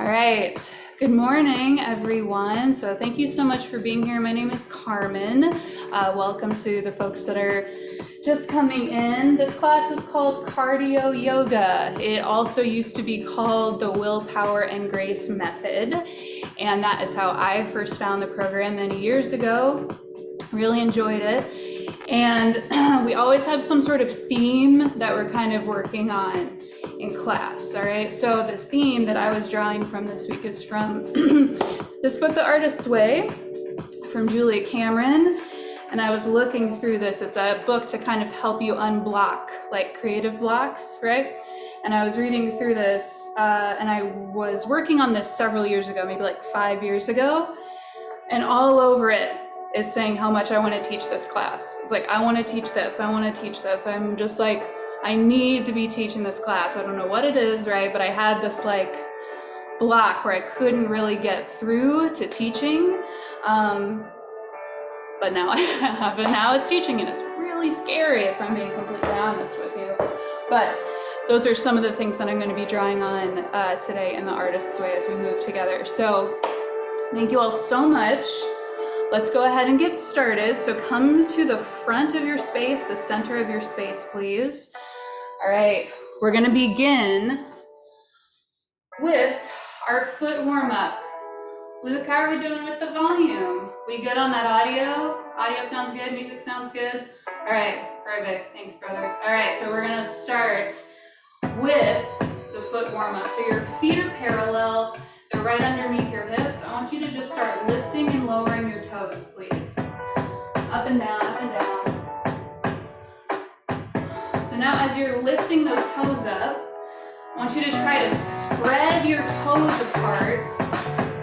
All right, good morning, everyone. So thank you so much for being here. My name is Carmen. Welcome to the folks that are just coming in. This class is called Cardio Yoga. It also used to be called the Willpower and Grace Method. And that is how I first found the program many years ago. Really enjoyed it. And we always have some sort of theme that we're kind of working on in class, all right? So the theme that I was drawing from this week is from this book, The Artist's Way, from Julia Cameron. And I was looking through this. It's a book to kind of help you unblock like creative blocks, right? And I was reading through this and I was working on this several years ago, maybe like 5 years ago. And all over it is saying how much I want to teach this class. It's like, I want to teach this, I want to teach this. I'm just like, I need to be teaching this class. I don't know what it is, right? But I had this like block where I couldn't really get through to teaching. But now I have, and now it's teaching, and it's really scary if I'm being completely honest with you. But those are some of the things that I'm going to be drawing on today in The Artist's Way as we move together. So thank you all so much. Let's go ahead and get started. So come to the front of your space, the center of your space, please. All right, we're going to begin with our foot warm up. Luke, how are we doing with the volume? We good on that audio? Audio sounds good, music sounds good? All right, perfect, thanks brother. All right, so we're gonna start with the foot warm up. So your feet are parallel, they're right underneath your hips. I want you to just start lifting and lowering your toes, please. Up and down, up and down. So now as you're lifting those toes up, I want you to try to spread your toes apart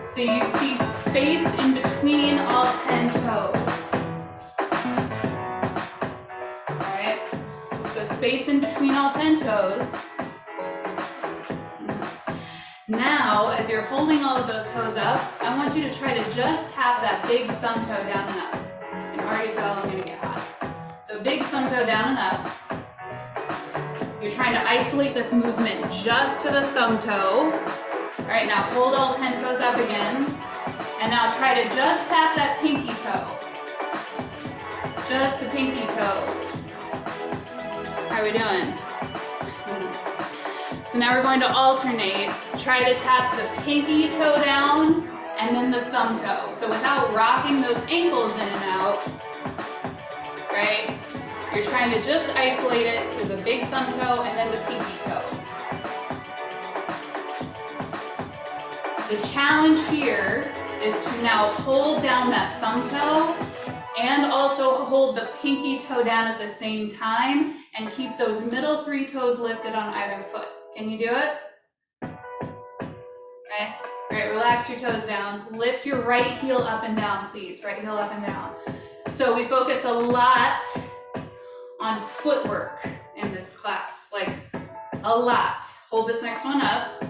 so you see space in between all 10 toes. All right, so space in between all 10 toes. Now, as you're holding all of those toes up, I want you to try to just tap that big thumb toe down and up. You can already tell I'm gonna get hot. So big thumb toe down and up. You're trying to isolate this movement just to the thumb toe. All right, now hold all 10 toes up again. And now try to just tap that pinky toe. Just the pinky toe. How are we doing? So now we're going to alternate. Try to tap the pinky toe down and then the thumb toe. So without rocking those ankles in and out, right? You're trying to just isolate it to the big thumb toe and then the pinky toe. The challenge here is to now hold down that thumb toe and also hold the pinky toe down at the same time and keep those middle 3 toes lifted on either foot. Can you do it? Okay. All right, relax your toes down. Lift your right heel up and down, please. Right heel up and down. So we focus a lot on footwork in this class, like a lot. Hold this next one up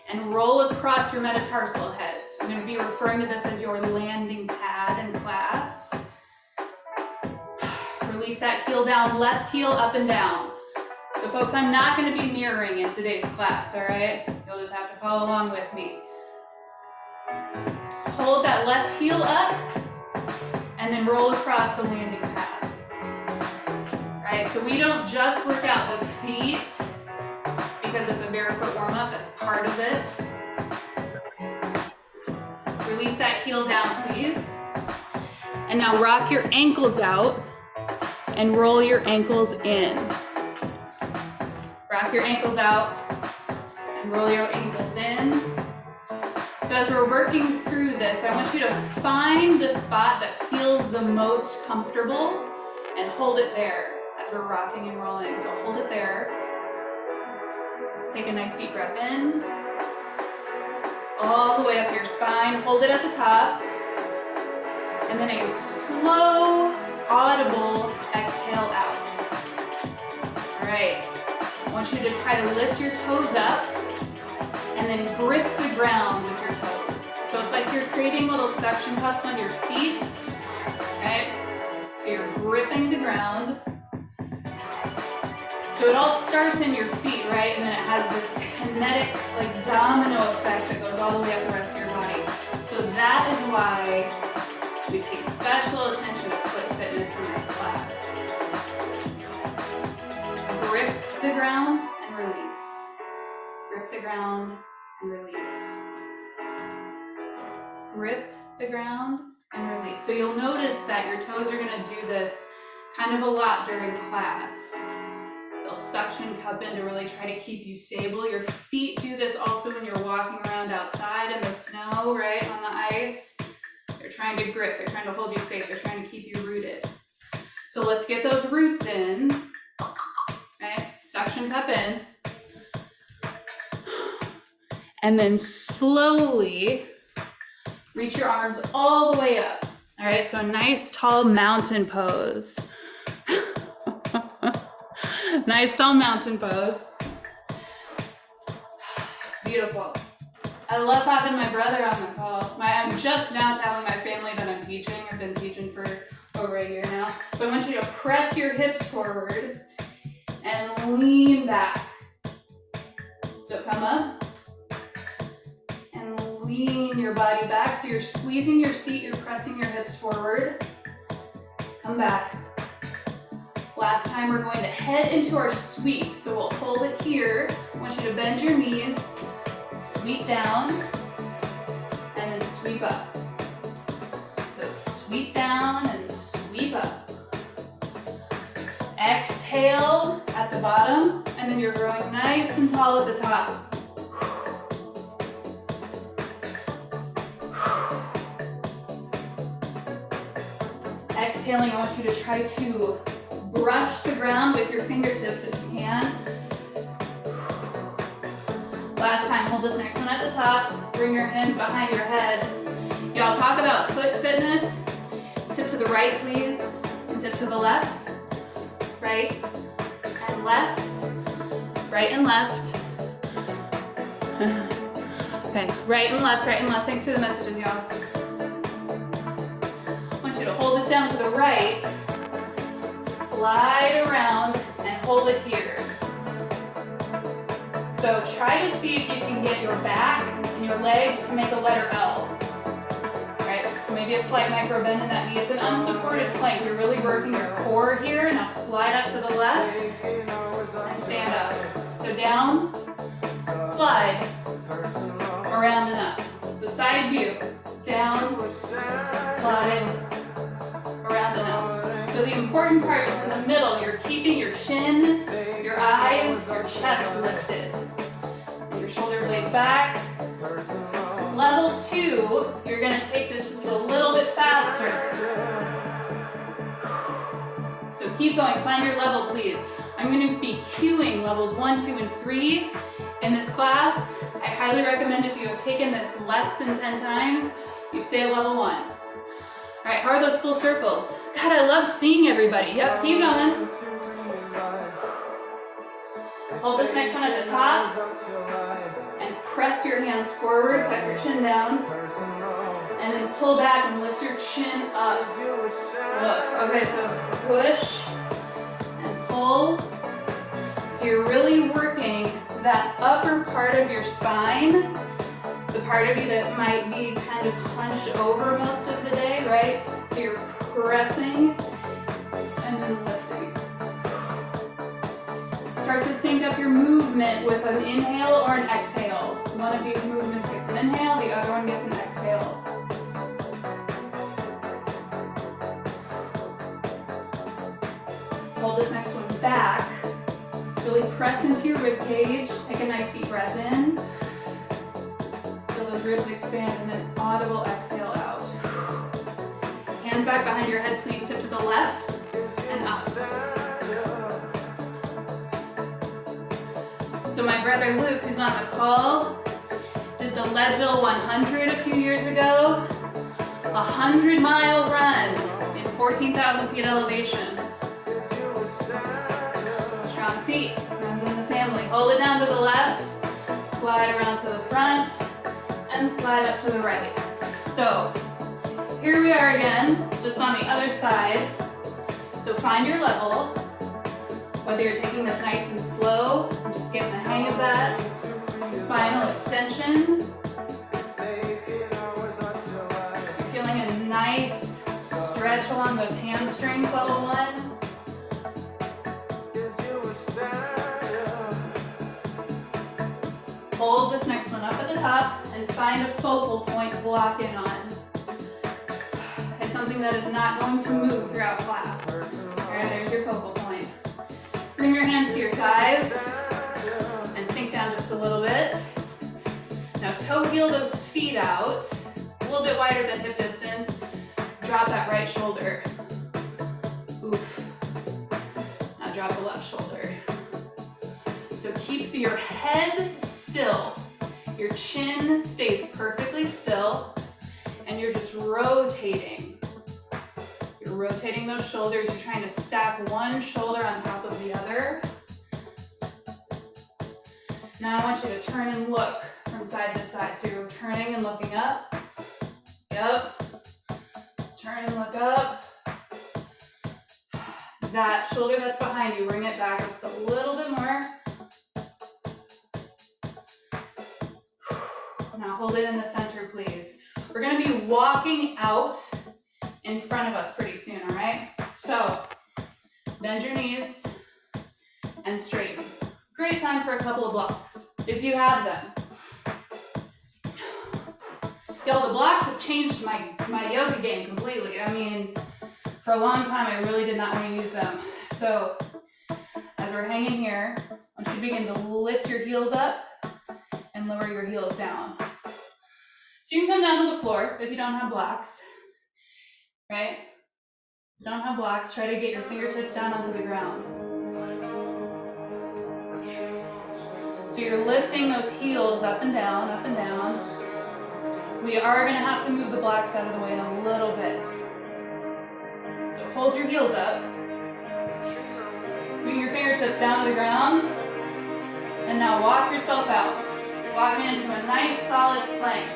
and roll across your metatarsal heads. I'm going to be referring to this as your landing pad in class. Release that heel down, left heel up and down. So folks, I'm not going to be mirroring in today's class, all right? You'll just have to follow along with me. Hold that left heel up and then roll across the landing pad. All right, so we don't just work out the feet because it's a barefoot warm-up, that's part of it. Release that heel down, please. And now rock your ankles out and roll your ankles in. Rock your ankles out and roll your ankles in. So as we're working through this, I want you to find the spot that feels the most comfortable and hold it there as we're rocking and rolling. So hold it there. Take a nice deep breath in. All the way up your spine. Hold it at the top. And then a slow, audible exhale out. All right. I want you to try to lift your toes up and then grip the ground with your toes. So it's like you're creating little suction cups on your feet. Okay? So you're gripping the ground. So it all starts in your feet, right? And then it has this kinetic, like domino effect that goes ground and release. Grip the ground and release. So you'll notice that your toes are going to do this kind of a lot during class. They'll suction cup in to really try to keep you stable. Your feet do this also when you're walking around outside in the snow, right, on the ice. They're trying to grip, they're trying to hold you safe, they're trying to keep you rooted. So let's get those roots in, right? Suction cup in. And then slowly reach your arms all the way up. All right, so a nice tall mountain pose. Nice tall mountain pose. Beautiful. I love having my brother on the call. I'm just now telling my family that I'm teaching. I've been teaching for over a year now. So I want you to press your hips forward and lean back. So come up and lean your body back. So you're squeezing your seat, you're pressing your hips forward. Come back. Last time we're going to head into our sweep. So we'll hold it here. I want you to bend your knees, sweep down, and then sweep up. So sweep down and sweep up. Exhale at the bottom, and then you're growing nice and tall at the top. Exhaling, I want you to try to brush the ground with your fingertips if you can. Last time, hold this next one at the top. Bring your hands behind your head. Y'all talk about foot fitness. Tip to the right, please, and tip to the left. Right and left. Right and left. Okay, right and left, right and left. Thanks for the messages, y'all. I want you to hold this down to the right. Slide around and hold it here. So try to see if you can get your back and your legs to make a letter L. Right? So maybe a slight micro bend in that knee. It's an unsupported plank. You're really working your core here. Now slide up to the left and stand up. So down, slide, around and up. So side view, down, slide, around and up. So the important part is in the middle. You're keeping your chin, your eyes, your chest lifted. And your shoulder blades back. Level 2, you're going to take this just a little bit faster. So keep going. Find your level, please. I'm going to be cueing levels 1, 2, and 3 in this class. I highly recommend if you have taken this less than 10 times, you stay at level 1. All right, how are those full circles? God, I love seeing everybody. Yep, keep going. Hold this next one at the top and press your hands forward, tuck your chin down, and then pull back and lift your chin up. Okay, so push and pull. So you're really working that upper part of your spine, the part of you that might be kind of hunched over most of the day, right? So you're pressing and then lifting. Start to sync up your movement with an inhale or an exhale. One of these movements gets an inhale, the other one gets an exhale. Hold this next one back. Really press into your rib cage. Take a nice deep breath in. Feel those ribs expand, and then audible exhale out. Hands back behind your head, please. Tip to the left and up. So my brother Luke, who's on the call, did the Leadville 100 a few years ago. 100-mile run in 14,000 feet elevation. Strong feet, runs in the family. Hold it down to the left, slide around to the front, and slide up to the right. So here we are again, just on the other side. So find your level, whether you're taking this nice and slow, and just getting the hang of that. Spinal extension. You're feeling a nice stretch along those hamstrings, level 1. Hold hold this next one up at the top and find a focal point to lock in on. It's something that is not going to move throughout class. All right, there's your focal point. Bring your hands to your thighs and sink down just a little bit. Now toe heel those feet out, a little bit wider than hip distance. Drop that right shoulder. Oof. Now drop the left shoulder. So keep your head still. Your chin stays perfectly still, and you're just rotating. You're rotating those shoulders. You're trying to stack one shoulder on top of the other. Now I want you to turn and look from side to side. So you're turning and looking up. Yep. Turn and look up. That shoulder that's behind you, bring it back just a little bit more. Now hold it in the center, please. We're gonna be walking out in front of us pretty soon, all right? So, bend your knees and straighten. Great time for a couple of blocks, if you have them. Y'all, the blocks have changed my yoga game completely. I mean, for a long time, I really did not want to use them. So, as we're hanging here, I want you to begin to lift your heels up and lower your heels down. So you can come down to the floor if you don't have blocks, right? If you don't have blocks, try to get your fingertips down onto the ground. So you're lifting those heels up and down, up and down. We are gonna have to move the blocks out of the way in a little bit. So hold your heels up. Bring your fingertips down to the ground. And now walk yourself out. Walking into a nice solid plank.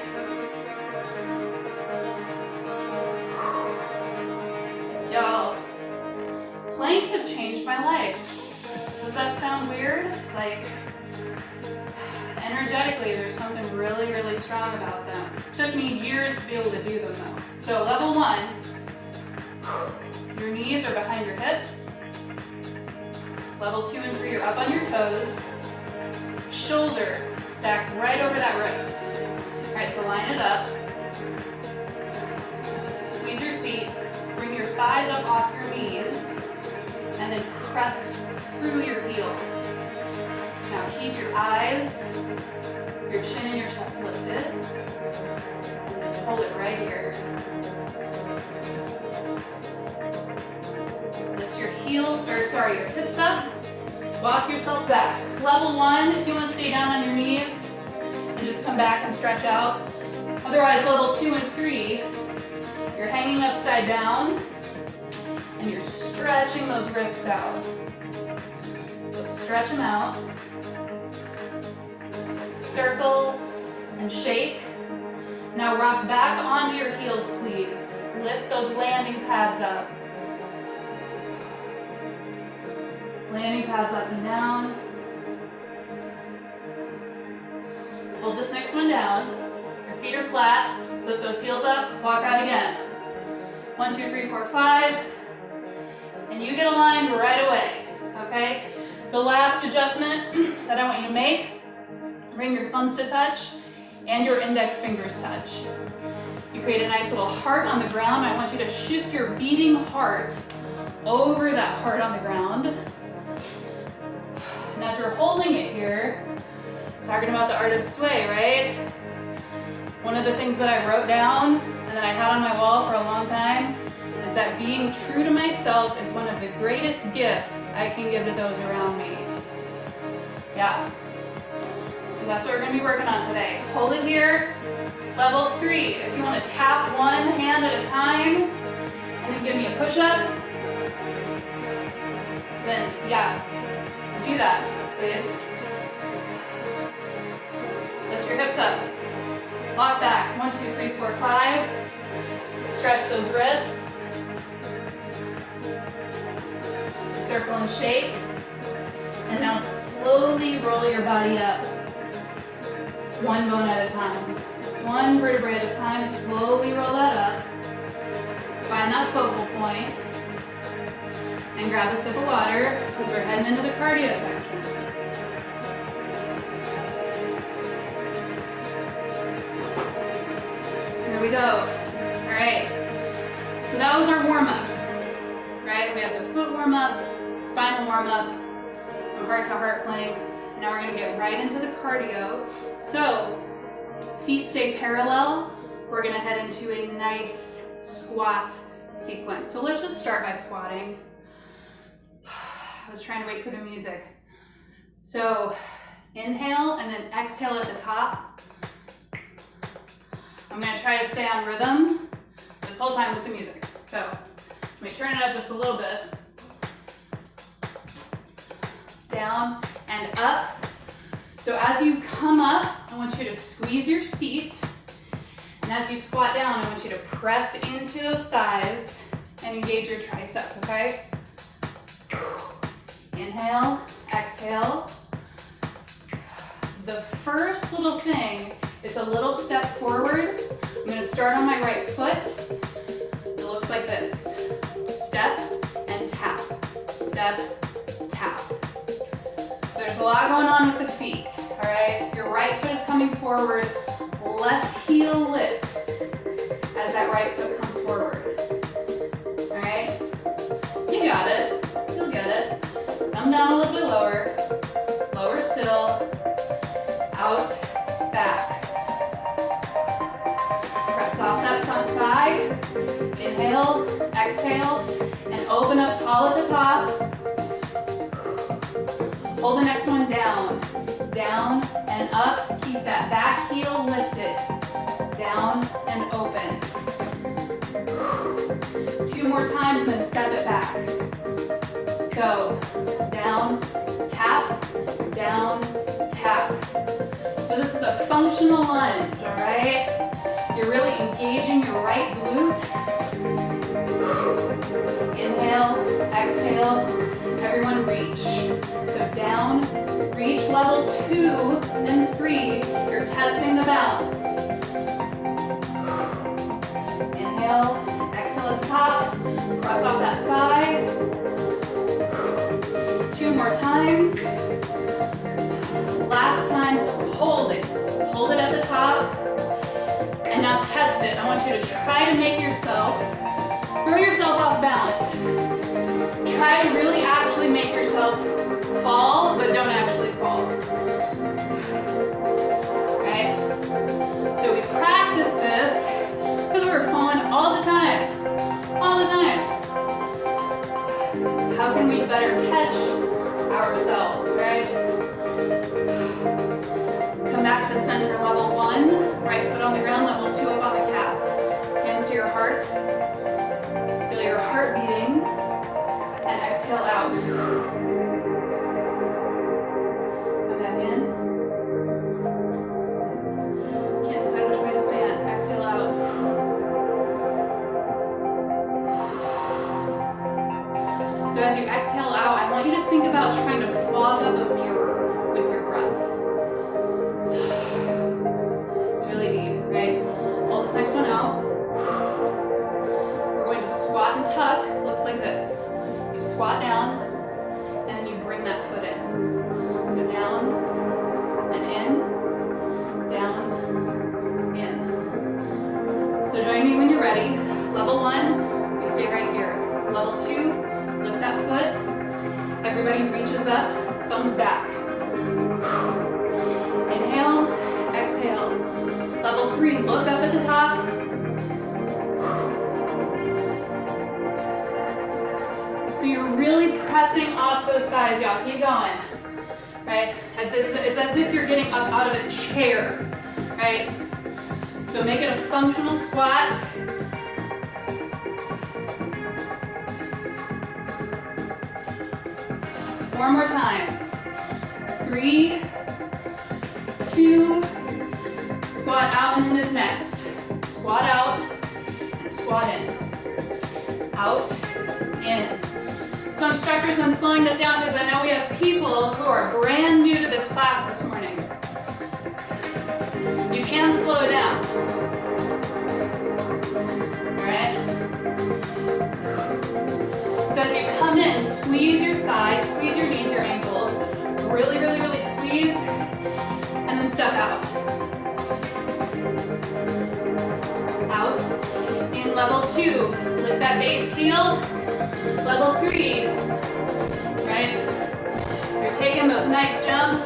Y'all, planks have changed my life. Does that sound weird? Like, energetically, there's something really, really strong about them. It took me years to be able to do them though. So level 1, your knees are behind your hips. Level 2 and 3 are up on your toes. Shoulder stacked right over that wrist. All right, so line it up. Squeeze your seat. Bring your thighs up off your knees. And then press through your heels. Now keep your eyes, your chin and your chest lifted. And just hold it right here. Lift your your hips up. Walk yourself back. Level 1, if you want to stay down on your knees, and just come back and stretch out. Otherwise, level 2 and 3, you're hanging upside down, and you're stretching those wrists out. So stretch them out. Circle and shake. Now rock back onto your heels, please. Lift those landing pads up. Landing pads up and down. Hold this next one down. Your feet are flat. Lift those heels up. Walk out again. 1, 2, 3, 4, 5. And you get aligned right away. Okay? The last adjustment that I want you to make, bring your thumbs to touch and your index fingers touch. You create a nice little heart on the ground. I want you to shift your beating heart over that heart on the ground. And as we're holding it here, talking about the artist's way, right? One of the things that I wrote down and that I had on my wall for a long time is that being true to myself is one of the greatest gifts I can give to those around me. Yeah. So that's what we're going to be working on today. Hold it here. Level 3. If you want to tap one hand at a time and then give me a push-up, then yeah, do that, please. Lift your hips up. Walk back. 1, 2, 3, 4, 5. Stretch those wrists. Circle and shake. And now slowly roll your body up. One bone at a time. One vertebrae at a time. Slowly roll that up. Find that focal point. And grab a sip of water because we're heading into the cardio section. we go. All right. So that was our warm-up, right? We have the foot warm-up, spinal warm-up, some heart-to-heart planks. Now we're gonna get right into the cardio. So feet stay parallel. We're gonna head into a nice squat sequence. So let's just start by squatting. I was trying to wait for the music. So inhale and then exhale at the top. I'm gonna try to stay on rhythm this whole time with the music. So let me turn it up just a little bit. Down and up. So as you come up, I want you to squeeze your seat. And as you squat down, I want you to press into those thighs and engage your triceps, okay? Inhale, exhale. The first little thing is a little step forward. I'm gonna start on my right foot. It looks like this. Step and tap, step, tap. So there's a lot going on with the feet, all right? Your right foot is coming forward, left heel lifts as that right foot comes forward, all right? You got it, you'll get it. Come down a little bit lower, lower still, out, back. Press off that front thigh, inhale, exhale, and open up tall at the top. Hold the next one down, down and up. Keep that back heel lifted, down and open. 2 more times and then step it back. So down, tap, down, tap. So this is a functional lunge, all right? You're really engaging your right glute. Inhale, exhale, everyone reach. So down, reach level 2 and 3. You're testing the balance. Inhale, exhale at the top, cross off that thigh. 2 more times. Last time, hold it. Hold it at the top. And now test it. I want you to try to make yourself, throw yourself off balance. Try to really actually make yourself fall, but don't actually fall. Okay? So we practice this because we're falling all the time. All the time. How can we better catch ourselves, right? Come back to center, level 1. Right foot on the ground, level 2 up on the calf. Hands to your heart. Feel your heart beating. And exhale out. Come back in. Can't decide which way to stand. Exhale out. So as you exhale out, I want you to think about trying to fog up a mirror with your breath. It's really deep, right? Pull this next one out. We're going to squat and tuck. Looks like this. You squat down, and then you bring that foot in. So down and in, down, in. So join me when you're ready. Level 1, we stay right here. Level 2, lift that foot. Everybody reaches up, thumbs back. Inhale, exhale. Level 3, look up at the top. So you're really pressing off those thighs, y'all. Keep going, right? It's as if you're getting up out of a chair, right? So make it a functional squat. Four more times. 3, 2, squat out and in is next. Squat out and squat in. Out, in. So instructors, I'm slowing this down because I know we have people who are brand new to this class this morning. You can slow it down. All right? So as you come in, squeeze your thighs, squeeze your knees, your ankles. Really, really, really squeeze. And then step out. Out. Level 2, lift that base heel. Level 3, right? You're taking those nice jumps.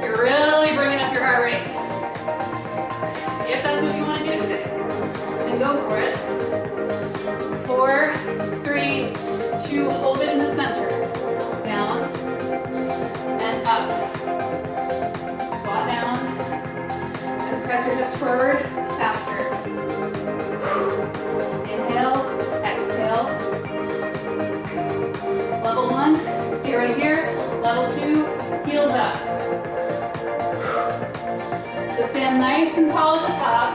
You're really bringing up your heart rate. If that's what you want to do today, then go for it. 4, 3, 2, hold it in the center. Down and up. Squat down and press your hips forward faster. Inhale, exhale. Level 1, stay right here. Level 2, heels up. So stand nice and tall at the top.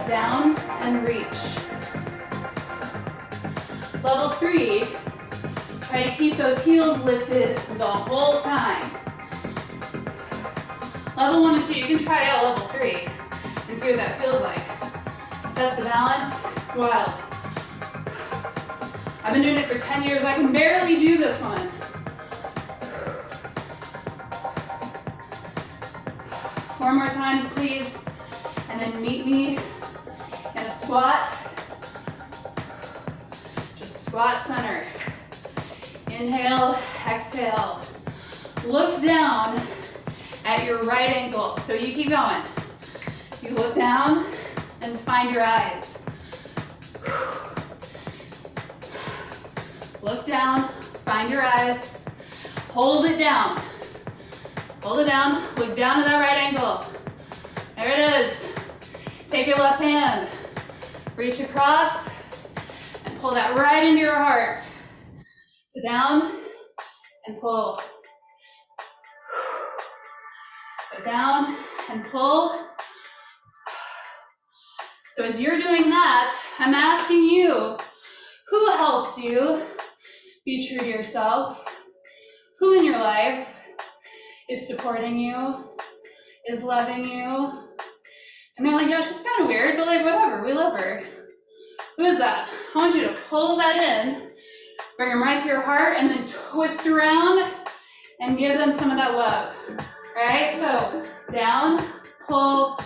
Down and reach. Level 3, try to keep those heels lifted the whole time. Level 1 and 2, you can try out level 3 and see what that feels like. Test the balance, it's wild. I've been doing it for 10 years, I can barely do this one. Four more times, please, and then meet me in a squat. Just squat center. Inhale, exhale. Look down at your right ankle. So you keep going. You look down and find your eyes. Look down, find your eyes. Hold it down. Hold it down, look down at that right ankle. There it is. Take your left hand, reach across, and pull that right into your heart. So down and pull. So down and pull. So as you're doing that, I'm asking you, who helps you be true to yourself? Who in your life is supporting you, is loving you? And they're like, yeah, she's kind of weird, but like, whatever, we love her. Who is that? I want you to pull that in, bring them right to your heart, and then twist around and give them some of that love. All right, so down, pull,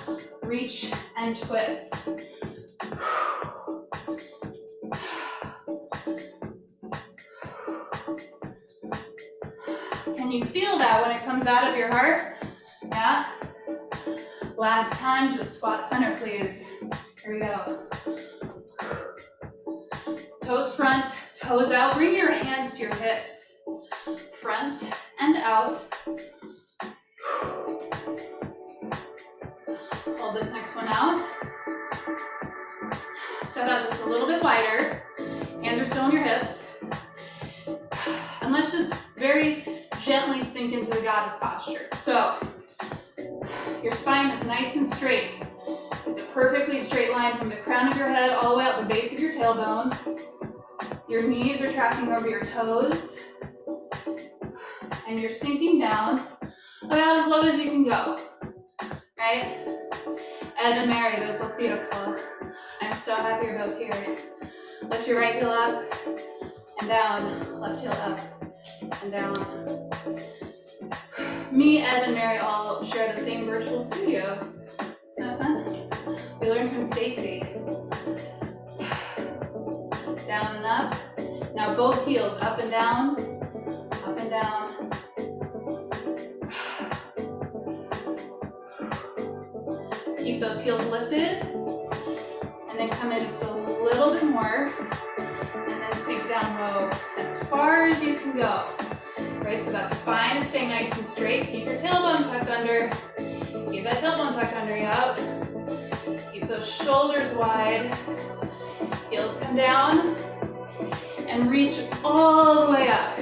reach, and twist. Can you feel that when it comes out of your heart? Yeah? Last time, just squat center, please. Here we go. Toes front, toes out. Bring your hands to your hips. Front and out. Hold this next one out. Step out just a little bit wider. Hands are still on your hips. And let's just very gently sink into the goddess posture. So, your spine is nice and straight. It's a perfectly straight line from the crown of your head all the way out the base of your tailbone. Your knees are tracking over your toes. And you're sinking down about as low as you can go. Right? Ed and Mary, those look beautiful. I'm so happy you're both here. Lift your right heel up and down. Left heel up and down. Me, Ed, and Mary all share the same virtual studio. Isn't that fun? We learned from Stacy. Down and up. Now both heels up and down. Up and down. Keep those heels lifted. And then come in just a little bit more. And then sink down low as far as you can go. Right, so that spine is staying nice and straight. Keep your tailbone tucked under. Keep that tailbone tucked under, yep. Keep those shoulders wide. Heels come down. And reach all the way up.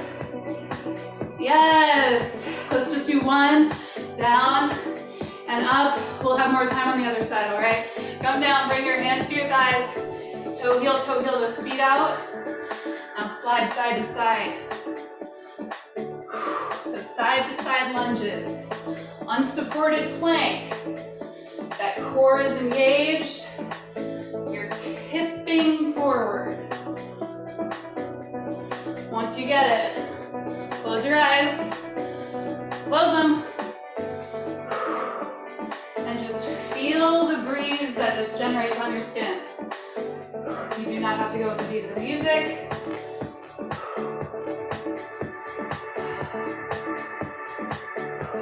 Yes! Let's just do one, down, and up. We'll have more time on the other side, all right? Come down, bring your hands to your thighs. Toe heel, those feet out. Now slide side to side. Side to side lunges, unsupported plank. That core is engaged. You're tipping forward. Once you get it, close your eyes, close them, and just feel the breeze that just generates on your skin. You do not have to go with the beat of the music.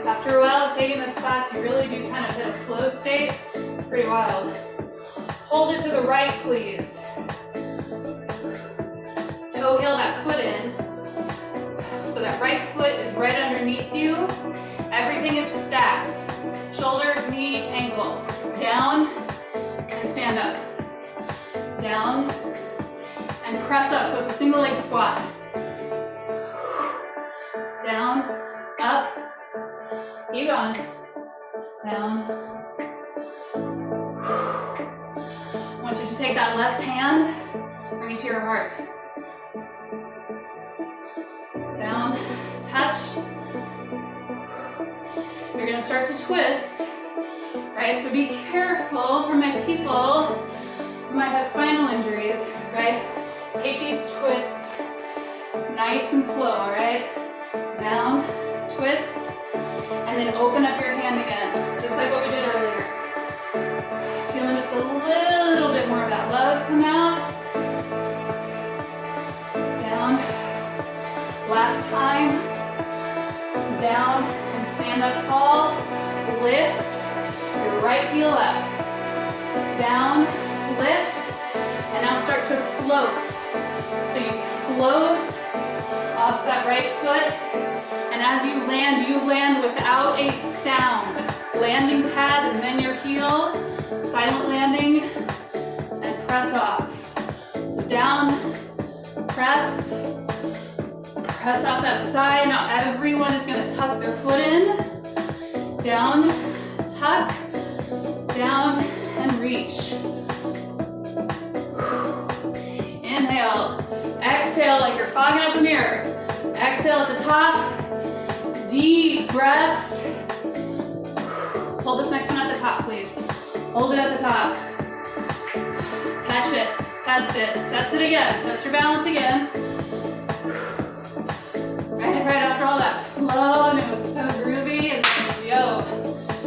After a while of taking this class, you really do kind of hit a flow state. It's pretty wild. Hold it to the right, please. Toe heel that foot in. So that right foot is right underneath you. Everything is stacked. Shoulder, knee, ankle. Down and stand up. Down and press up. So it's a single leg squat. Down, up. Keep going. Down. I want you to take that left hand, bring it to your heart. Down, touch. You're gonna start to twist, right? So be careful for my people who might have spinal injuries, right? Take these twists nice and slow, all right? Down, twist, and then open up your hand again, just like what we did earlier. Feeling just a little bit more of that love come out. Down. Last time. Down and stand up tall. Lift your right heel up. Down, lift, and now start to float. So you float off that right foot. And as you land without a sound. Landing pad and then your heel. Silent landing and press off. So down, press off that thigh. Now everyone is gonna tuck their foot in. Down, tuck, down, and reach. Inhale, exhale like you're fogging up a mirror. Exhale at the top, deep breaths. Hold this next one at the top, please. Hold it at the top. Catch it, test it again. Test your balance again. Right after all that flow, and it was so groovy, and then, yo,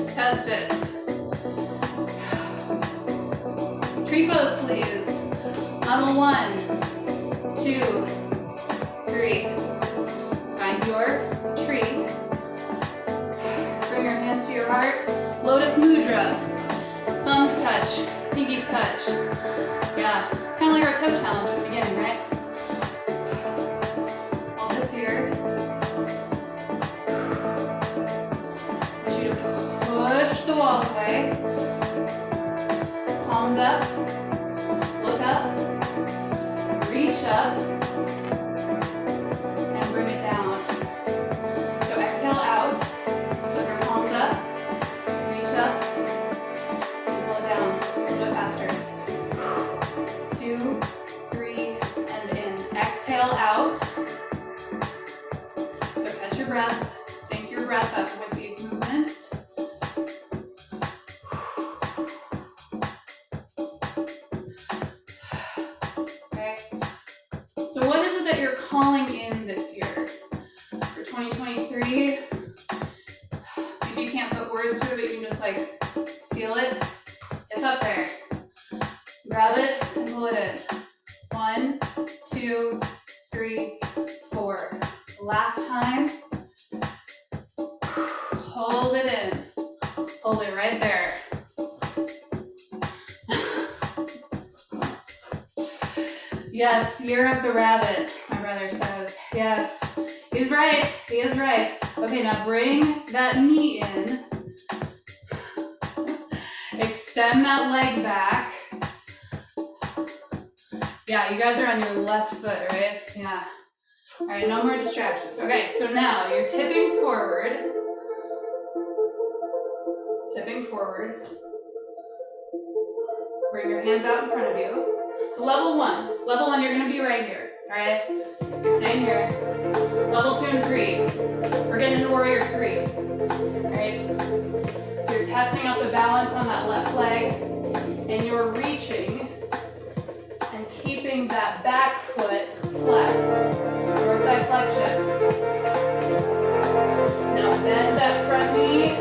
test it. Tree pose, please. Level 1, 2, 3. Find your tree. Bring your hands to your heart. Lotus mudra. Thumbs touch, pinkies touch. Yeah, it's kind of like our toe challenge at the beginning, right? All this here. I want you to push the walls away. Palms up. Look up. Reach up. And bring it down. So exhale out. Flip your palms up. Reach up. 2, 3, and in. Exhale out. So catch your breath, sync your breath up with these movements. Okay. So what is it that you're calling in this year? For 2023, maybe you can't put words to it, but you can just like feel it. It's up there. Grab it and pull it in. 1, 2, 3, 4. Last time. Hold it in. Hold it right there. Yes, year of the rabbit, my brother says. Yes, he's right. He is right. Okay, now bring that knee in. Extend that leg back. Yeah, you guys are on your left foot, right? Yeah. All right, no more distractions. Okay, so now you're tipping forward. Tipping forward. Bring your hands out in front of you. So level 1. Level 1, you're gonna be right here, all right? You're staying here. Level 2 and 3. We're getting into warrior 3, all right? So you're testing out the balance on that left leg, and you're reaching and keeping that back foot flexed. Door side flexion. Now bend that front knee.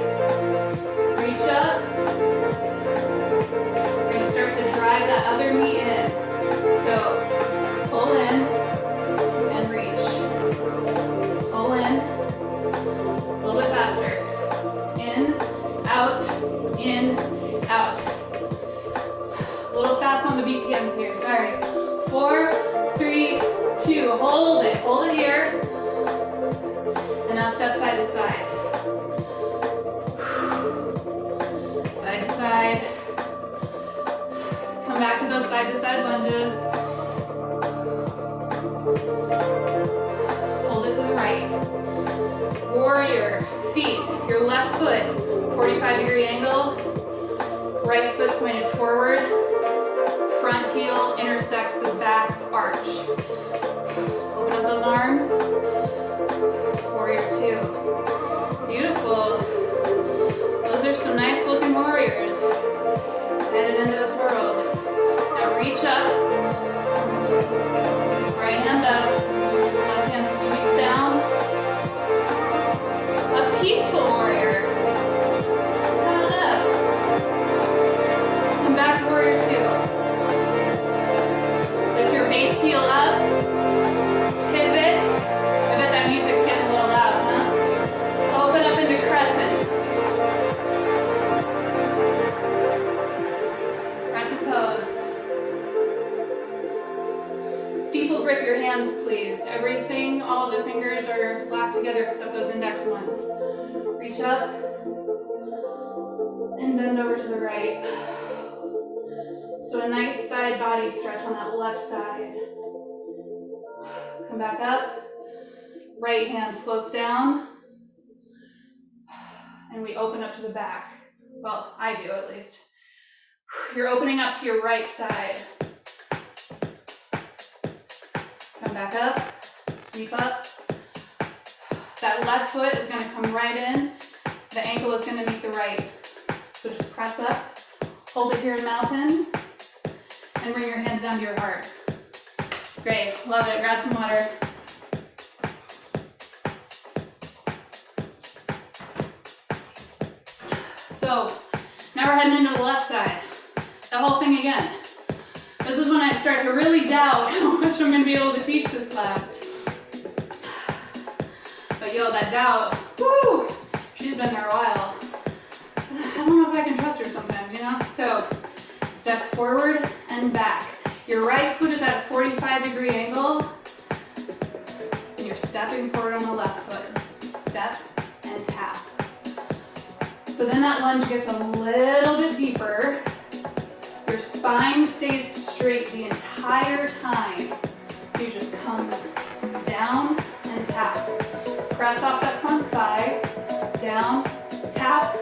Reach up. In, out. A little fast on the BPMs here, sorry. 4, 3, 2, hold it here. And now step side to side. Side to side. Come back to those side to side lunges. Hold it to the right. Warrior, feet, your left foot, 45-degree angle. Right foot pointed forward. Front heel intersects the back arch. Open up those arms. Warrior 2. Beautiful. Those are some nice looking warriors headed into this world. Now reach up. Right hand up. Left hand sweeps down. A peaceful warrior. Come up. Come back to warrior 2. Lift your base heel up. Pivot. I bet that music's getting a little loud, huh? Open up into crescent. Crescent pose. Steeple grip your hands, please. Everything, all of the fingers are locked together except those index ones. Reach up and bend over to the right. So a nice side body stretch on that left side. Come back up. Right hand floats down. And we open up to the back. Well, I do at least. You're opening up to your right side. Come back up, sweep up. That left foot is going to come right in. The ankle is going to meet the right. So just press up, hold it here in mountain, and bring your hands down to your heart. Great, love it. Grab some water. So now we're heading into the left side. The whole thing again. This is when I start to really doubt how much I'm going to be able to teach this class. But yo, that doubt, woo, she's been there a while. I don't know if I can trust her sometimes, you know? So, step forward and back. Your right foot is at a 45-degree angle, and you're stepping forward on the left foot. Step and tap. So then that lunge gets a little bit deeper. Your spine stays straight the entire time. So you just come down and tap. Press off that front thigh, down, tap.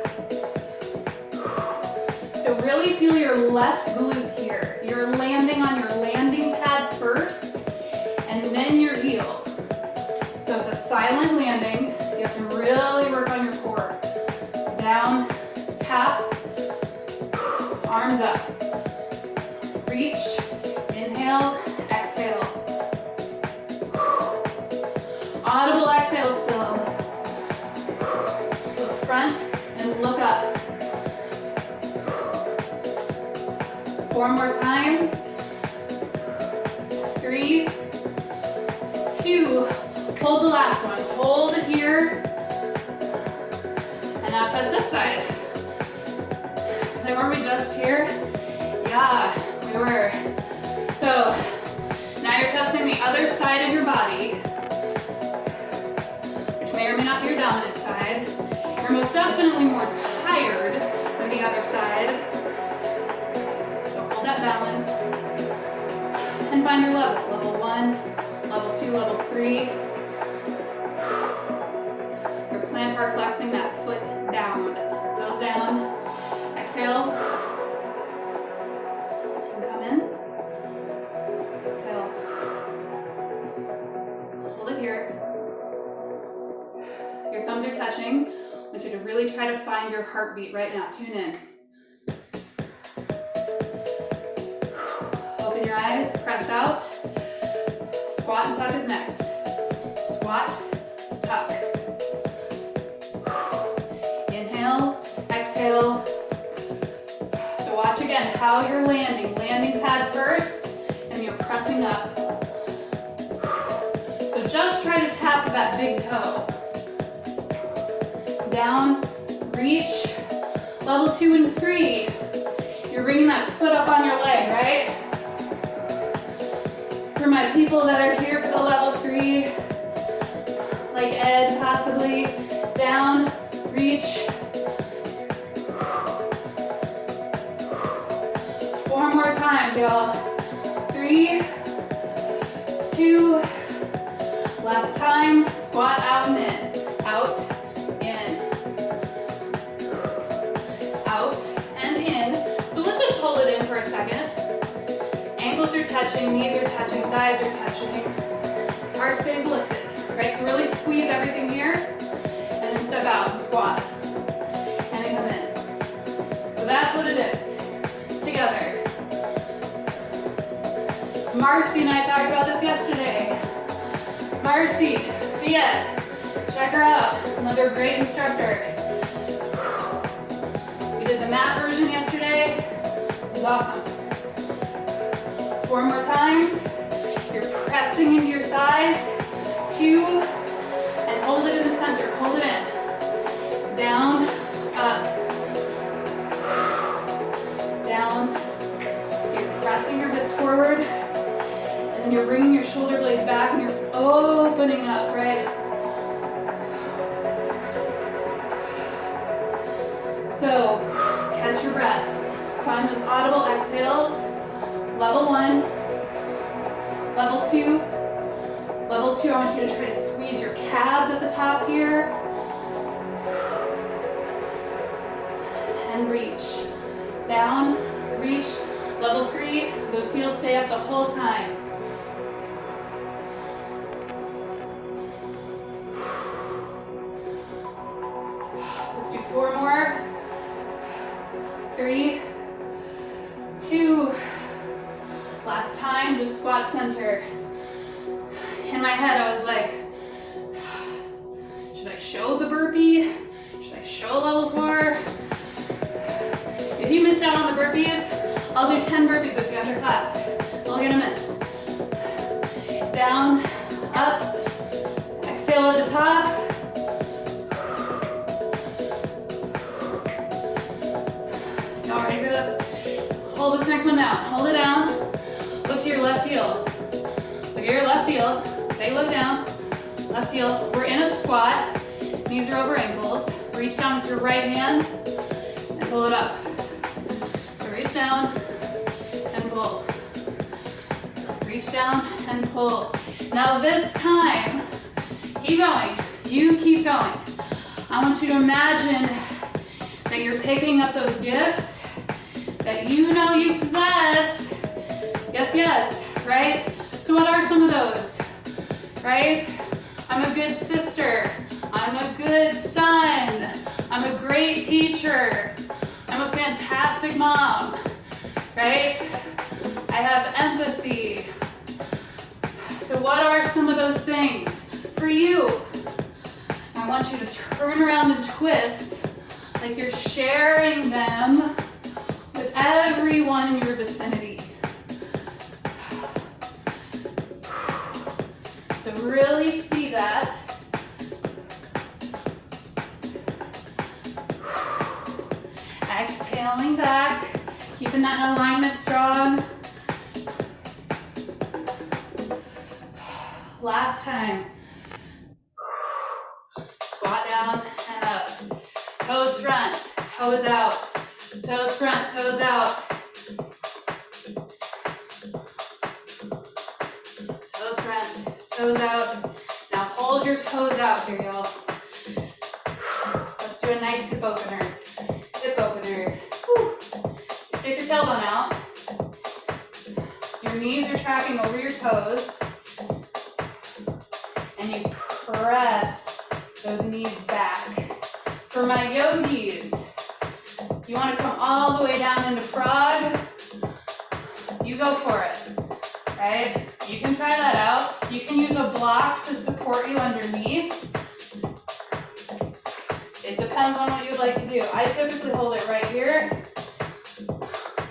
So really feel your left glute here. You're landing on your landing pad first, and then your heel. So it's a silent landing. You have to really work on your core. Down, tap, arms up. Reach, inhale, exhale. Audible exhale still. Look front and look up. 4 more times. 3, 2, hold the last one. Hold it here. And now test this side. Then were we just here? Yeah. We were. So now you're testing the other side of your body, which may or may not be your dominant side. You're most definitely more tired than the other side. So hold that balance and find your level. Level 1, level 2, level 3. You're plantar flexing that foot down. Goes down. Exhale. Exhale. Hold it here. Your thumbs are touching. I want you to really try to find your heartbeat right now. Tune in. Open your eyes, press out. Squat and tuck is next. Squat, tuck. Inhale, exhale. So watch again how you're landing. Landing pad first. Pressing up. So just try to tap that big toe. Down, reach, Level 2 and 3. You're bringing that foot up on your leg, right? For my people that are here for the level 3, like Ed possibly, down, reach. 4 more times, y'all. 3, 2, last time, squat out and in, out, in, out, and in. So let's just hold it in for a second. Ankles are touching, knees are touching, thighs are touching. Heart stays lifted, right? So really squeeze everything here, and then step out and squat, and then come in. So that's what it is, together. Marcy and I talked about this yesterday. Marcy, Fiat, check her out, another great instructor. We did the mat version yesterday, it was awesome. 4 more times, you're pressing into your thighs, 2, and hold it in the center, hold it in. Down, up, down, so you're pressing your hips forward, and then you're bringing your shoulder blades back and you're opening up, right? So, catch your breath. Find those audible exhales. Level 1, level 2. Level 2, I want you to try to squeeze your calves at the top here. And reach. Down, reach. Level 3, those heels stay up the whole time. Let's do 4 more. 3, 2. Last time, just squat center. In my head, I was like, should I show the burpee? Should I show level 4? If you missed out on the burpees, I'll do 10 burpees with you after class. I'll get them in. Down, up, exhale at the top. Y'all ready for this? Hold this next one down. Hold it down. Look to your left heel. Look at your left heel. They look down. Left heel. We're in a squat. Knees are over ankles. Reach down with your right hand and pull it up. So reach down and pull. Reach down and pull. Now this time, keep going. You keep going. I want you to imagine that you're picking up those gifts that you know you possess. Yes, yes, right? So what are some of those, right? I'm a good sister. I'm a good son. I'm a great teacher. I'm a fantastic mom, right? I have empathy. So what are some of those things for you? I want you to turn around and twist like you're sharing them with everyone in your vicinity. So really see that. Exhaling back, keeping that alignment strong. Last time. Squat down and up. Toes front, toes out. Toes front, toes out. Toes front, toes out. Now hold your toes out here, y'all. Let's do a nice hip opener. Hip opener. Whew. Stick your tailbone out. Your knees are tracking over your toes. And you press those knees back. For my yogis, you want to come all the way down into frog, you go for it, right? You can try that out. You can use a block to support you underneath. It depends on what you'd like to do. I typically hold it right here,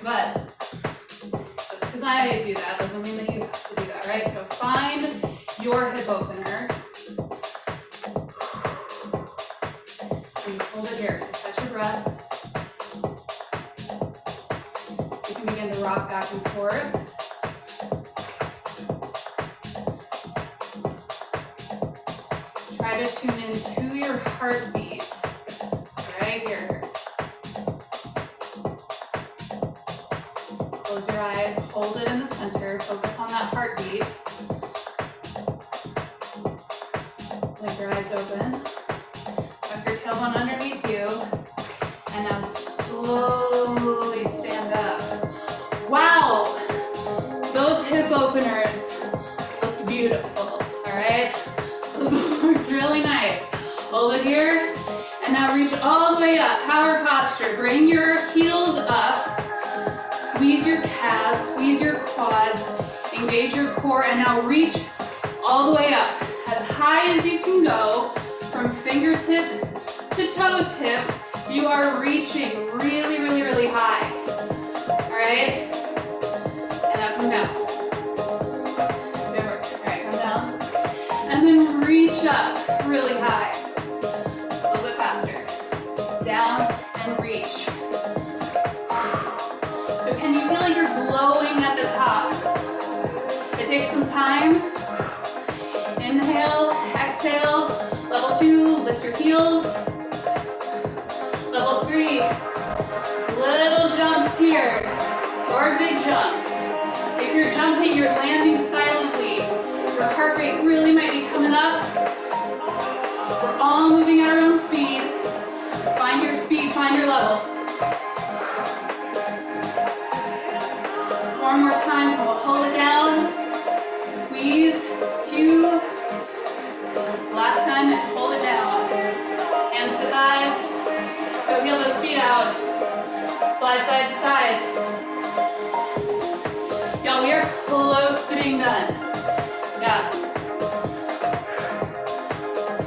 but just because I do that doesn't mean that you have to do that, right? So find your hip opener. So just hold it here, so catch your breath. Begin to rock back and forth. Try to tune into your heartbeat right here. Close your eyes, hold it in the center, focus on that heartbeat. Leave your eyes open. Tuck your tailbone underneath you. And now slowly stand up. Wow! Those hip openers looked beautiful, all right? Those looked really nice. Hold it here, and now reach all the way up. Power posture. Bring your heels up. Squeeze your calves, squeeze your quads, engage your core, and now reach all the way up. As high as you can go, from fingertip to toe tip, you are reaching really, really, really high. All right? And up and down. Good work. All right, come down. And then reach up really high. A little bit faster. Down and reach. So can you feel like you're glowing at the top? It takes some time. Inhale, exhale. Level 2, lift your heels. Level 3, little jumps here, or big jumps. If you're jumping, you're landing silently. Your heart rate really might be coming up. We're all moving at our own speed. Find your speed, find your level. 4 more times, and we'll hold it down. Squeeze, 2. Last time, and hold it down. Hands to thighs. So heel those feet out. Slide side to side. Y'all, we are close to being done. Yeah.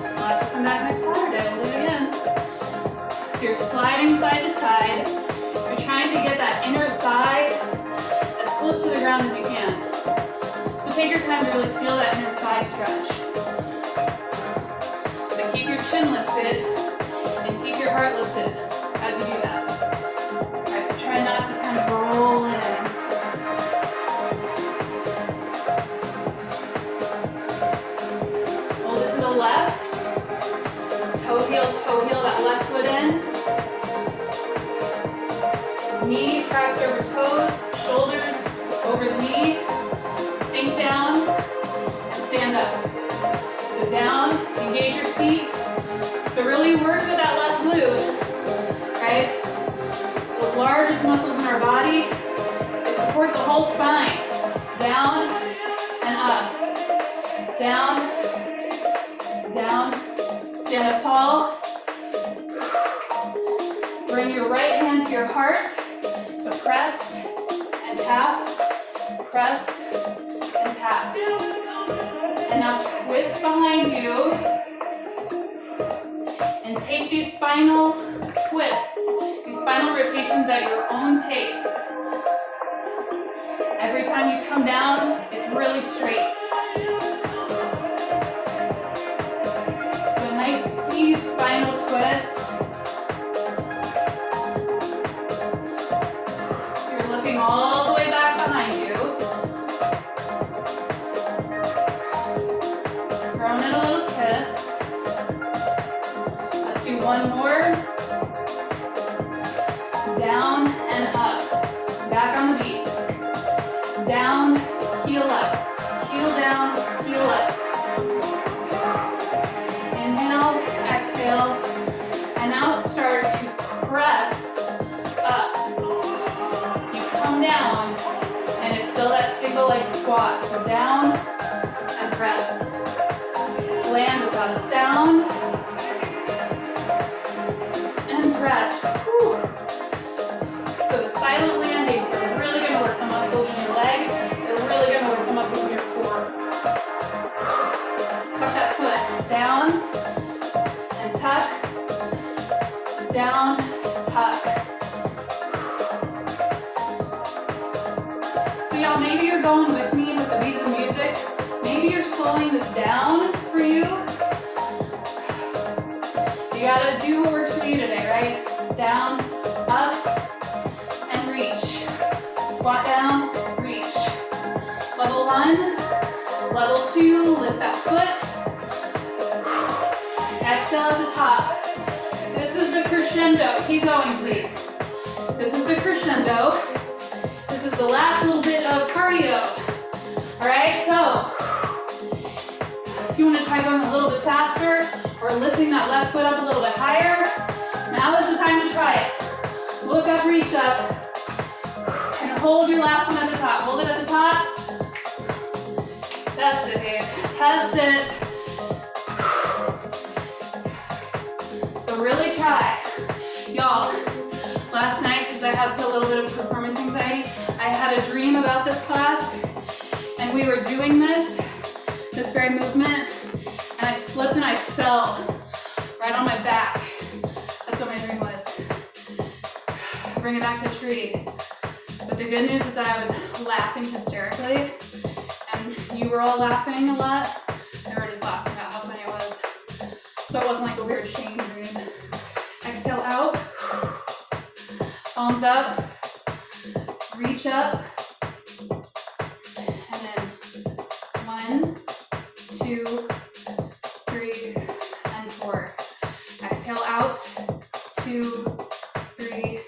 We'll have to come back next Saturday. We'll do it again. So you're sliding side to side. You're trying to get that inner thigh as close to the ground as you can. So take your time to really feel that inner thigh stretch. But keep your chin lifted. Keep your heart lifted as you do that. All right, so try not to kind of roll in. Hold it to the left. Toe heel that left foot in. Knee tracks over toes, shoulders over the knee. Sink down and stand up. So down, engage your seat. So really work with that left glute, right? The largest muscles in our body, they support the whole spine. Down and up. Down, down. Stand up tall. Bring your right hand to your heart. So press and tap, press and tap. And now twist behind you. And take these spinal twists, these spinal rotations at your own pace. Every time you come down, it's really straight. So a nice deep spinal twist. You're looking all the way back behind you. Throwing in a little kiss. Do one more. Down and up. Back on the beat. Down, heel up. Heel down, heel up. Inhale, exhale. And now start to press up. You come down, and it's still that single leg squat. So down and press. Land without a sound. Press. Whew. So the silent landings are really going to work the muscles in your leg. They're really going to work the muscles in your core. Tuck that foot down and tuck. Down, tuck. So y'all, maybe you're going with me with the beat of the music. Maybe you're slowing this down for you. You gotta do what works for you today, right? Down, up, and reach. Squat down, reach. Level 1, level 2, lift that foot. Exhale at the top. This is the crescendo. Keep going, please. This is the crescendo. This is the last little bit of cardio. All right, so if you want to try going a little bit faster or lifting that left foot up a little bit higher, now is the time to try it. Look up, reach up, and hold your last one at the top. Hold it at the top. Test it, babe. Test it. So really try. Y'all, last night, because I have a little bit of performance anxiety, I had a dream about this class, and we were doing this very movement, and I slipped and I fell right on my back. That's what my dream was. Bring it back to tree. But the good news is that I was laughing hysterically, and you were all laughing a lot. They were just laughing about how funny it was. So it wasn't like a weird shame dream. Exhale out. Palms up. Reach up. And then 1, 2, 3, and 4. Exhale out. 2, 3,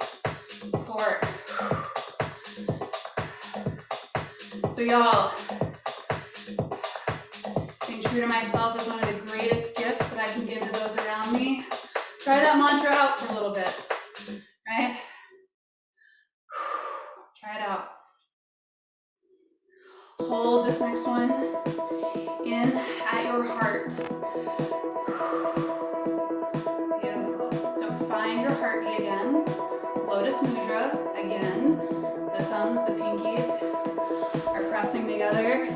4. So y'all, being true to myself is one of the greatest gifts that I can give to those around me. Try that mantra out for a little bit, right? Try it out. Hold this next one in at your heart. Beautiful. So find your heartbeat again. Lotus Mudra again. The thumbs, the pinkies are pressing together.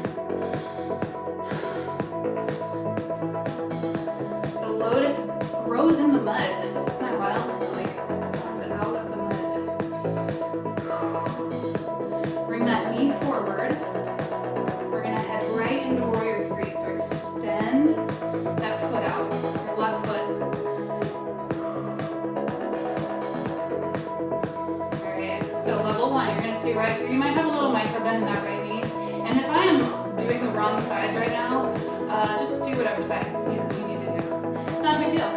The lotus grows in the mud. Isn't that wild? It like comes out of the mud. Bring that knee forward. We're gonna head right into warrior 3. So extend that foot out, your left foot. All right, so level 1, you're gonna stay right here. You might have a little micro bend in that right knee. And if I am doing the wrong sides right now, just do whatever side you need to do. Not a big deal.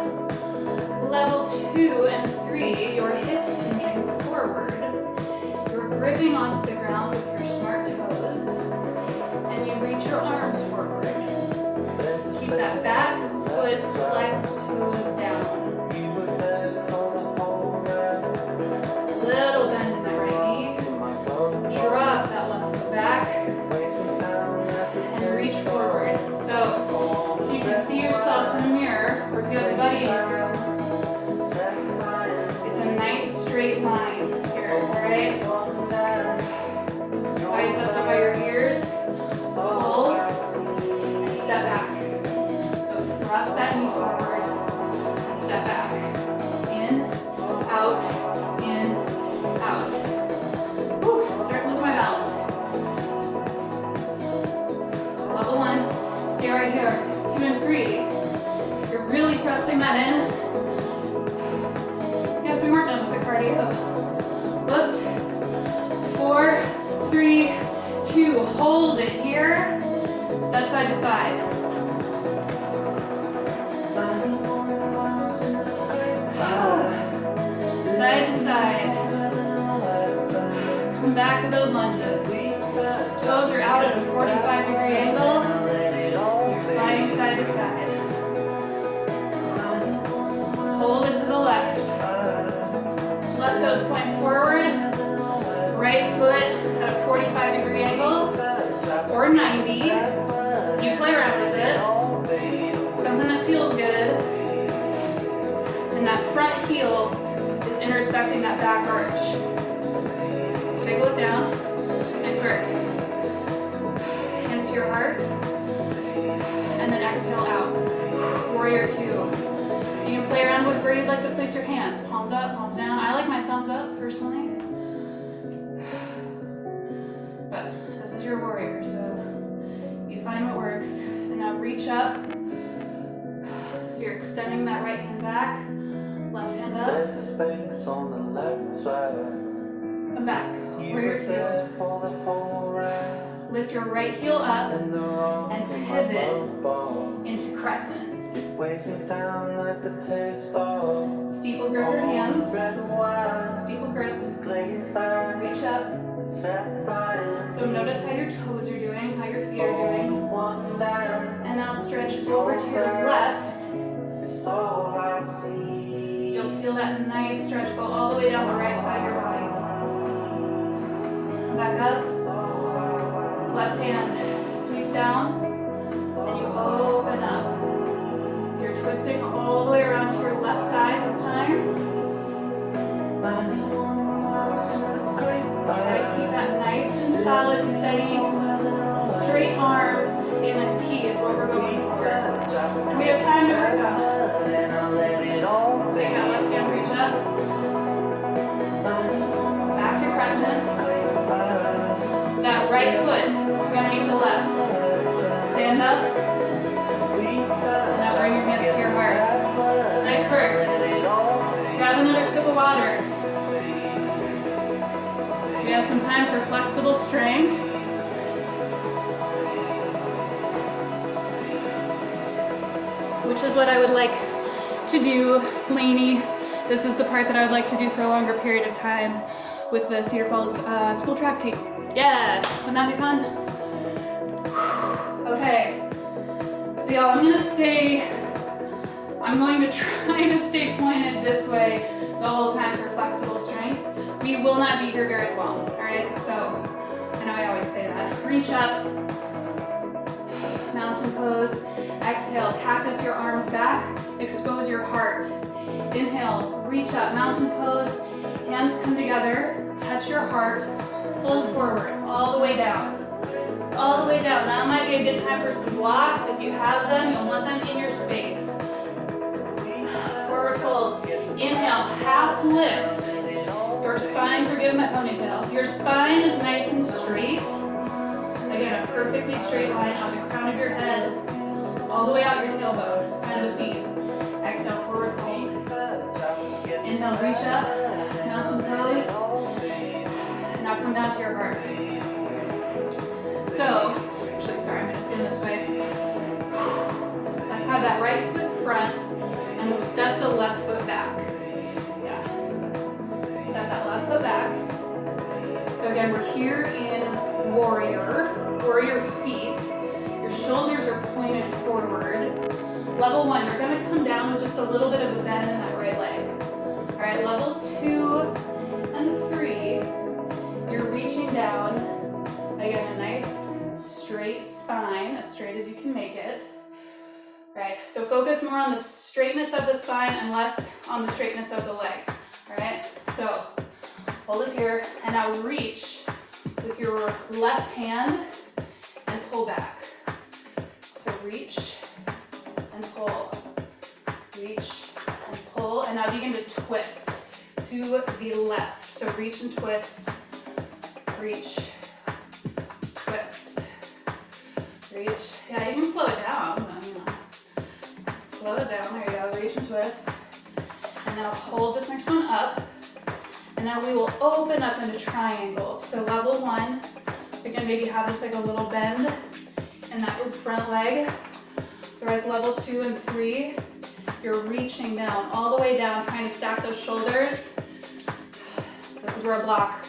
Level 2 and 3, your hip hinging forward. You're gripping onto the ground with your smart toes, and you reach your arms forward. Keep that back foot flexed, toes down. Little bend in that right knee. Drop that left foot back, and reach forward. So if you can see yourself in the mirror, or if you have a buddy in your room, it's a nice straight line here, alright? Biceps up by your ears, pull, and step back. So thrust that knee forward, and step back. In, out, in, out. Whew, starting to lose my balance. Level 1, stay right here. 2 and 3, you're really thrusting that in. Yes, we weren't done with the cardio. Whoops. 4, 3, 2, hold it here. Step side to side. Side to side. Come back to those lunges. Toes are out at a 45-degree angle. You're sliding side to side. Hold it to the left. Left toes point forward. Right foot at a 45-degree angle. Or 90. You play around with it. Something that feels good. And that front heel is intersecting that back arch. So take a look down. Nice work. Hands to your heart. And then exhale out. Warrior 2. You can play around with where you'd like to place your hands. Palms up, palms down. I like my thumbs up personally. But this is your warrior, so you find what works. And now reach up. So you're extending that right hand back. Left hand up. There's a space on the left side. Come back. Warrior two. Lift your right heel up and pivot into crescent. Steeple grip your hands. Steeple grip. Reach up. So notice how your toes are doing, how your feet are doing. And now stretch over to your left. You'll feel that nice stretch go all the way down the right side of your body. Come back up. Left hand sweeps down. And you open up. So you're twisting all the way around to your left side this time. Try to keep that nice and solid, steady, straight arms in a T is what we're going for. And we have time to work on. Take that left hand, reach up. Back to crescent. That right foot is going to meet the left. Stand up. Now bring your hands to your heart. Nice work. Grab another sip of water. We have some time for flexible strength. Which is what I would like to do, Lainey. This is the part that I would like to do for a longer period of time with the Cedar Falls school track team. Yeah, wouldn't that be fun? Okay, so y'all, I'm going to try to stay pointed this way the whole time for flexible strength. We will not be here very long, all right? So, I know I always say that. Reach up, mountain pose. Exhale, cactus your arms back, expose your heart. Inhale, reach up, mountain pose. Hands come together, touch your heart, fold forward, all the way down. All the way down. Now might be a good time for some blocks. If you have them, you'll want them in your space. Forward fold. Inhale, half lift. Your spine, forgive my ponytail. Your spine is nice and straight. Again, a perfectly straight line on the crown of your head, all the way out your tailbone, kind of the feet. Exhale, forward fold. Inhale, reach up, mountain pose. Now come down to your heart. So, actually, sorry, I'm going to stand this way. Let's have that right foot front, and we'll step the left foot back. Yeah. Step that left foot back. So again, we're here in warrior feet. Your shoulders are pointed forward. Level 1, you're going to come down with just a little bit of a bend in that right leg. All right, level 2 and 3, you're reaching down. Again, a nice straight spine, as straight as you can make it. All right, so focus more on the straightness of the spine and less on the straightness of the leg. All right, so hold it here, and now reach with your left hand and pull back. So reach and pull, reach and pull, and now begin to twist to the left. So reach and twist, reach, twist, reach. Yeah, you can slow it down, you know. Slow it down, there you go, reach and twist. And now hold this next one up. And now we will open up into triangle. So level 1, you're gonna maybe have just like a little bend in that front leg. Whereas level 2 and 3, you're reaching down, all the way down, trying to stack those shoulders. This is where a block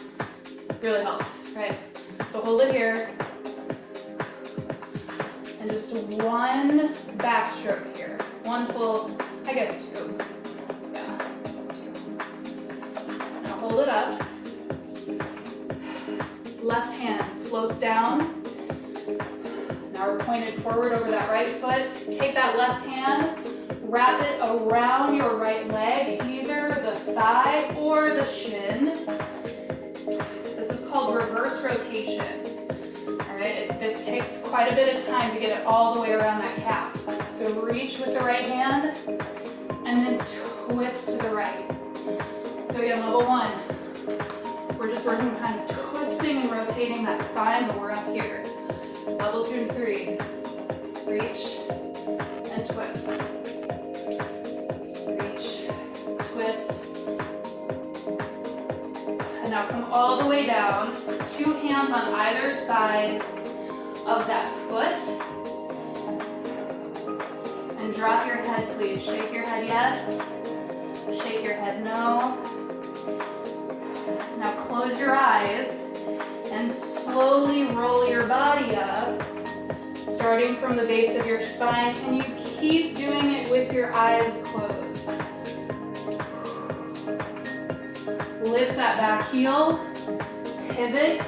really helps, right? So hold it here. And just one backstroke here. One full, I guess 2. Yeah, 2. Now hold it up. Left hand floats down. Now we're pointed forward over that right foot. Take that left hand, wrap it around your right leg, either the thigh or the shin. This is called reverse rotation. All right, this takes quite a bit of time to get it all the way around that calf. So reach with the right hand and then twist to the right. So again, level 1, we're just working kind of twisting and rotating that spine, but we're up here. Level 2 and 3, reach and twist, reach, twist, and now Now come all the way down, 2 hands on either side of that foot. And drop your head, please. Shake your head, yes. Shake your head, no. Now close your eyes and slowly roll your body up, starting from the base of your spine. Can you keep doing it with your eyes closed? Lift that back heel, pivot,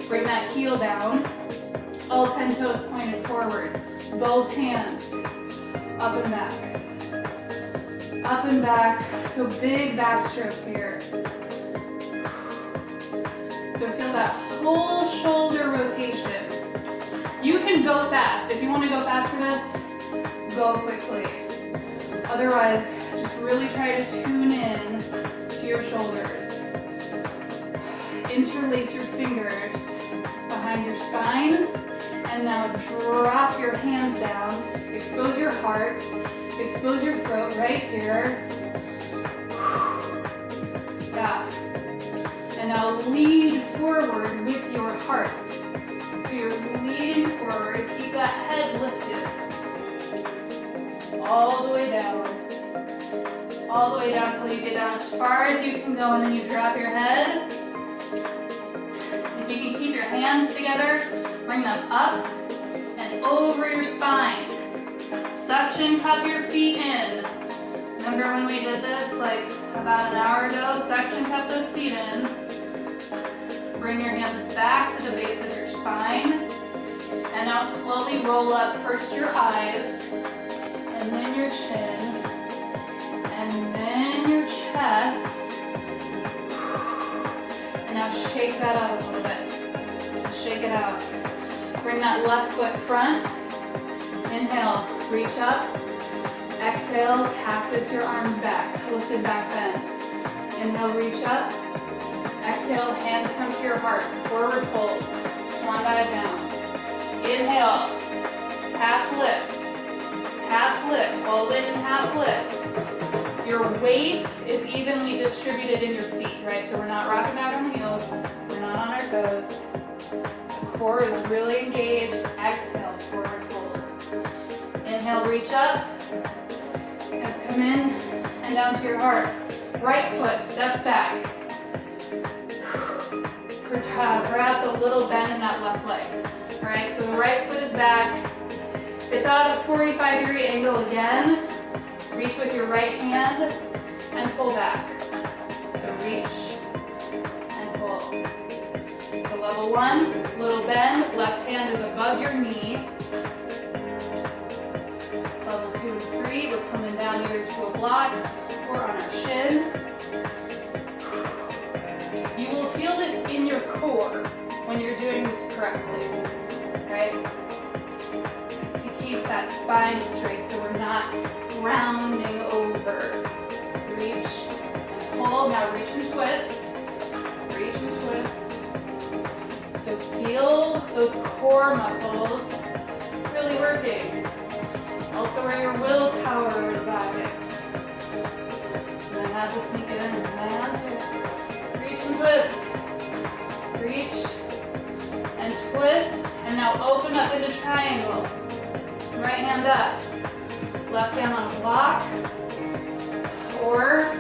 bring that heel down. All 10 toes pointed forward. Both hands up and back. Up and back. So big back strokes here. So feel that whole shoulder rotation. You can go fast. If you want to go fast for this, go quickly. Otherwise, just really try to tune in to your shoulders. Interlace your fingers behind your spine. And now drop your hands down. Expose your heart. Expose your throat right here. Yeah. And now lead forward with your heart. So you're leading forward. Keep that head lifted. All the way down. All the way down until you get down as far as you can go, and then you drop your head. If you can keep your hands together, bring them up and over your spine. Suction cup your feet in. Remember when we did this like about an hour ago? Suction cup those feet in. Bring your hands back to the base of your spine. And now slowly roll up first your eyes, and then your chin, and then your chest. And now shake that out a little bit. Shake it out. Bring that left foot front. Inhale, reach up. Exhale, cactus your arms back, lifted back bend. Inhale, reach up. Exhale, hands come to your heart. Forward fold, swan dive down. Inhale, half lift, hold it in half lift. Your weight is evenly distributed in your feet, right? So we're not rocking back on the heels, we're not on our toes. The core is really engaged. Exhale, forward fold. Inhale, reach up. Hands come in and down to your heart. Right foot steps back. Perhaps a little bend in that left leg. All right, so the right foot is back. It's out at a 45-degree angle again. Reach with your right hand and pull back. So reach and pull. So level 1, little bend. Left hand is above your knee. Level 2 and 3, we're coming down either to a block or on our shin. You will feel this in your core when you're doing this correctly, right? To keep that spine straight so we're not rounding over. Reach and pull. Now reach and twist. Reach and twist. So feel those core muscles really working. Also where your willpower resides. And I have to sneak it in. Reach and twist. Reach and twist. And now open up into triangle. Right hand up. Left hand on a block. Or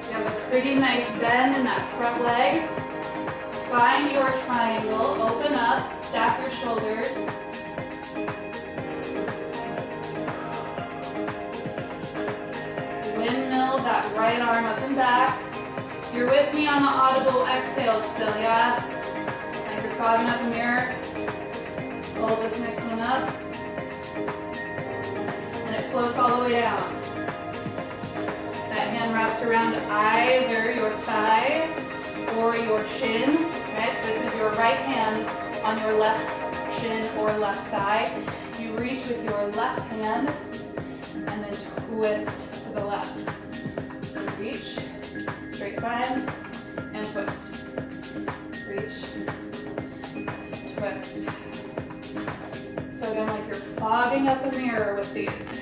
you have a pretty nice bend in that front leg. Find your triangle. Open up. Stack your shoulders. Windmill that right arm up and back. You're with me on the audible exhale still, yeah? Like you're fogging up a mirror. Hold this next one up. And it floats all the way down. That hand wraps around either your thigh or your shin. Okay? This is your right hand on your left shin or left thigh. You reach with your left hand and then twist to the left. So reach, straight spine, and twist. Reach, twist. So again, like you're fogging up a mirror with these.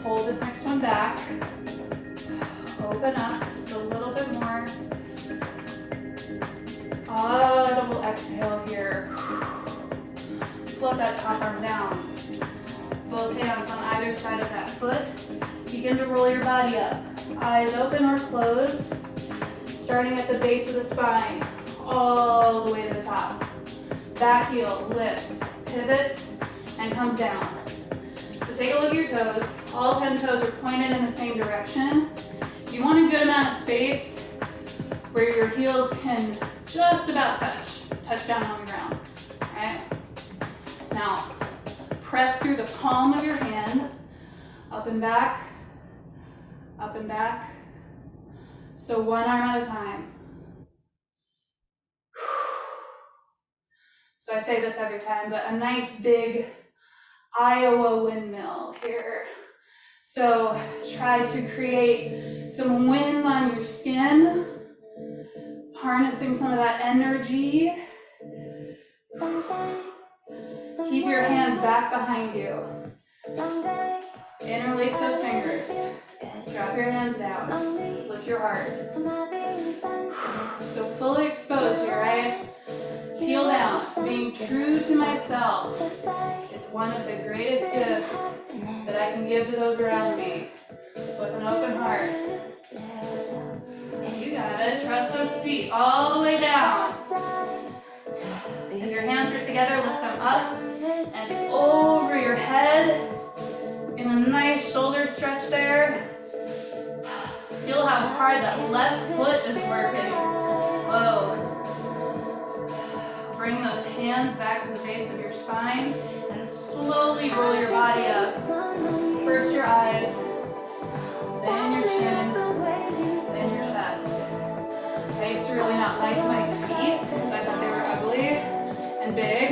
Hold this next one back. Open up just a little bit more. exhale here. Float that top arm down. Both hands on either side of that foot. Begin to roll your body up. Eyes open or closed. Starting at the base of the spine, all the way to the top. Back heel lifts, pivots, and comes down. So take a look at your toes. All 10 toes are pointed in the same direction. You want a good amount of space where your heels can just about touch down on the ground. All right? Now, press through the palm of your hand, up and back, up and back. So one arm at a time. So I say this every time, but a nice big Iowa windmill here. So try to create some wind on your skin, harnessing some of that energy. Keep your hands back behind you. Interlace those fingers. Drop your hands down. Lift your heart. So fully exposed here, right? Heel down. Being true to myself is one of the greatest gifts that I can give to those around me. With an open heart. You got it. Trust those feet all the way down. If your hands are together, lift them up and over your head. In a nice shoulder stretch there. Feel how hard that left foot is working. Whoa. Bring those hands back to the base of your spine and slowly roll your body up. First your eyes, then your chin, then your chest. I used to really not like my feet because I thought they were ugly and big.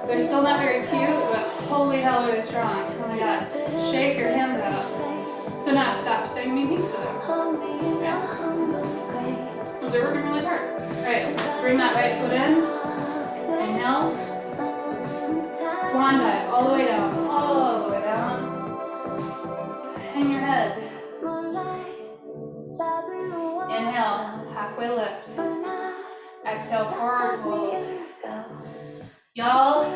They're still not very cute, but holy hell are they strong. Oh my god. Shake your hands out. So now stop saying mean things to them. Yeah? So they're working really hard. Alright, bring that right foot in. Inhale. Swan dive all the way down. All the way down. Hang your head. Inhale, halfway lift. Exhale, forward fold. Y'all,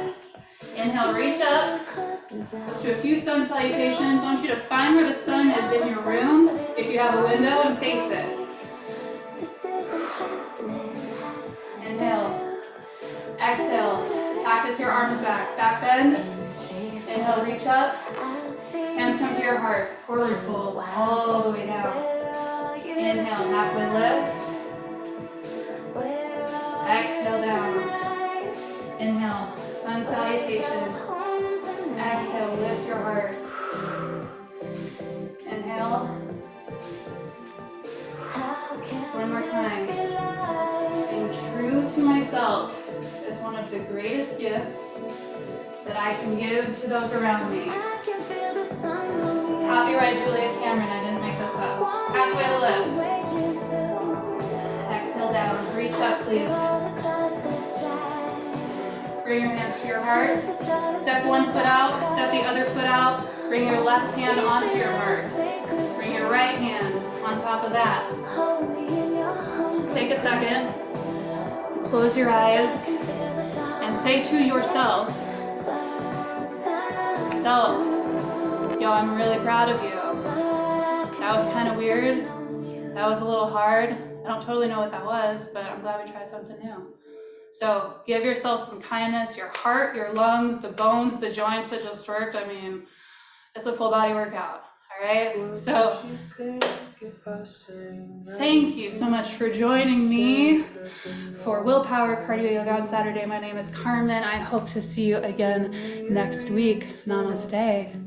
inhale, reach up. Let's do a few sun salutations. I want you to find where the sun is in your room, if you have a window, and face it. Inhale. Exhale. Practice your arms back. Back bend. Inhale, reach up. Hands come to your heart. Forward fold. All the way down. Inhale, halfway lift. Exhale down. Inhale, sun salutation. Exhale, lift your heart. Inhale. One more time. Being true to myself is one of the greatest gifts that I can give to those around me. Copyright Julia Cameron, I didn't make this up. Halfway lift. Exhale down, reach up please. Bring your hands to your heart. Step one foot out, step the other foot out. Bring your left hand onto your heart. Bring your right hand on top of that. Take a second, close your eyes, and say to yourself, self, yo, I'm really proud of you. That was kind of weird. That was a little hard. I don't totally know what that was, but I'm glad we tried something new. So give yourself some kindness, your heart, your lungs, the bones, the joints that just worked. I mean, it's a full body workout, all right? So thank you so much for joining me for willPower Cardio Yoga on Saturday. My name is Carmen. I hope to see you again next week. Namaste.